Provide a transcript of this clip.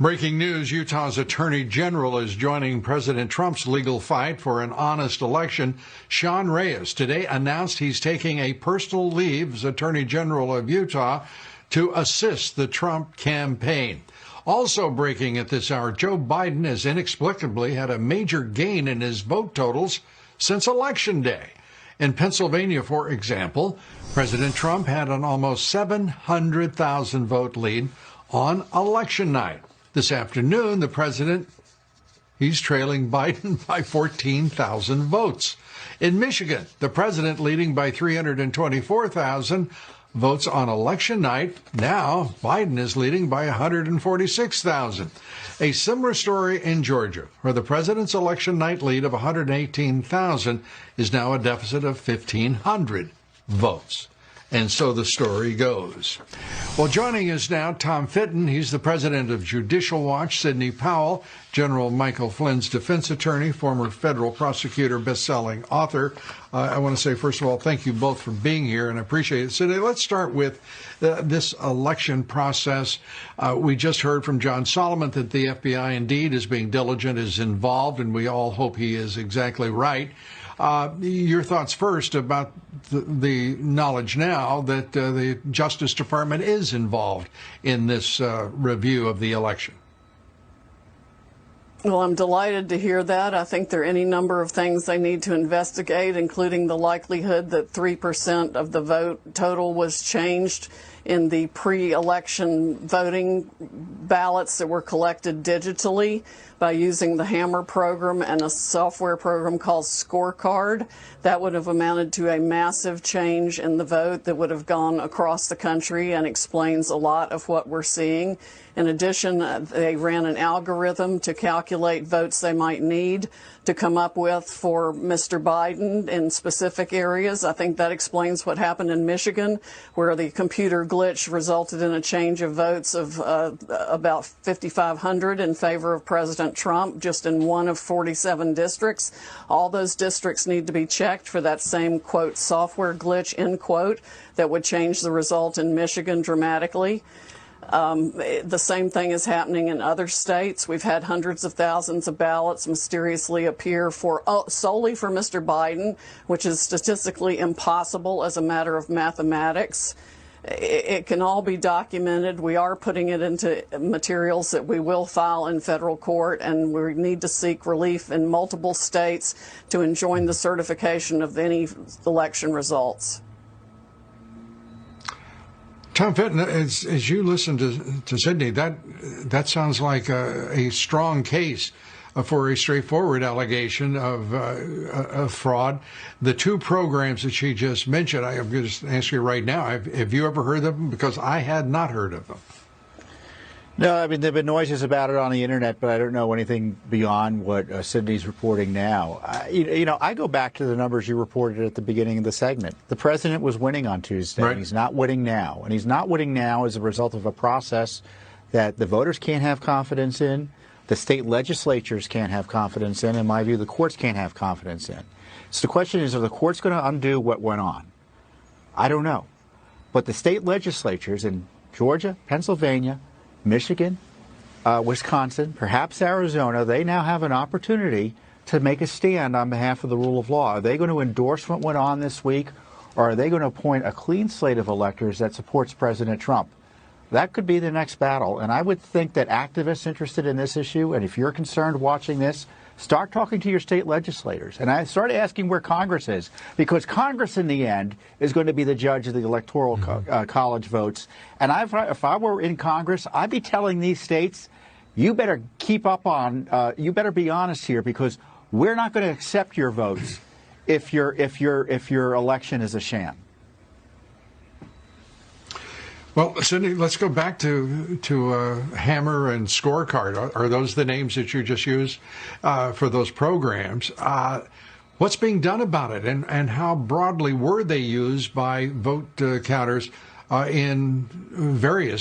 Breaking news, Utah's Attorney General is joining President Trump's legal fight for an honest election. Sean Reyes today announced he's taking a personal leave as Attorney General of Utah to assist the Trump campaign. Also breaking at this hour, Joe Biden has inexplicably had a major gain in his vote totals since Election Day. In Pennsylvania, for example, President Trump had an almost 700,000 vote lead on election night. This afternoon, the president, he's trailing Biden by 14,000 votes. In Michigan, the president leading by 324,000 votes on election night. Now, Biden is leading by 146,000. A similar story in Georgia, where the president's election night lead of 118,000 is now a deficit of 1,500 votes. And so the story goes. Well, joining us now, Tom Fitton. He's the president of Judicial Watch. Sidney Powell, General Michael Flynn's defense attorney, former federal prosecutor, best-selling author. I want to say, first of all, thank you both for being here, and I appreciate it. Sidney, let's start with this election process. We just heard from John Solomon that the FBI indeed is being diligent, is involved, and we all hope he is exactly right. Your thoughts first about the knowledge now that the Justice Department is involved in this review of the election. Well, I'm delighted to hear that. I think there are any number of things they need to investigate, including the likelihood that 3% of the vote total was changed in the pre-election voting ballots that were collected digitally by using the Hammer program and a software program called Scorecard. That would have amounted to a massive change in the vote that would have gone across the country and explains a lot of what we're seeing. In addition, they ran an algorithm to calculate votes they might need to come up with for Mr. Biden in specific areas. I think that explains what happened in Michigan, where the computer glitch resulted in a change of votes of about 5,500 in favor of President Trump, just in one of 47 districts. All those districts need to be checked for that same, quote, software glitch, end quote, that would change the result in Michigan dramatically. The same thing is happening in other states. We've had hundreds of thousands of ballots mysteriously appear solely for Mr. Biden, which is statistically impossible as a matter of mathematics. It can all be documented. We are putting it into materials that we will file in federal court, and we need to seek relief in multiple states to enjoin the certification of any election results. Tom Fitton, as you listen to Sidney, that sounds like a strong case for a straightforward allegation of fraud. The two programs that she just mentioned, I'm going to ask you right now, have you ever heard of them? Because I had not heard of them. No, I mean, there have been noises about it on the internet, but I don't know anything beyond what Sidney's reporting now. I go back to the numbers you reported at the beginning of the segment. The president was winning on Tuesday, right. And he's not winning now. And he's not winning now as a result of a process that the voters can't have confidence in, the state legislatures can't have confidence in my view, the courts can't have confidence in. So the question is, are the courts going to undo what went on? I don't know. But the state legislatures in Georgia, Pennsylvania, Michigan, Wisconsin, perhaps Arizona, they now have an opportunity to make a stand on behalf of the rule of law. Are they going to endorse what went on this week, or are they going to appoint a clean slate of electors that supports President Trump? That could be the next battle, and I would think that activists interested in this issue, and if you're concerned watching this, start talking to your state legislators. And I start asking where Congress is, because Congress, in the end, is going to be the judge of the electoral college votes. And if I were in Congress, I'd be telling these states, you better keep up on, you better be honest here, because we're not going to accept your votes if your election is a sham. Well, Sidney, let's go back to Hammer and Scorecard. Are those the names that you just used for those programs? What's being done about it, and how broadly were they used by vote counters in various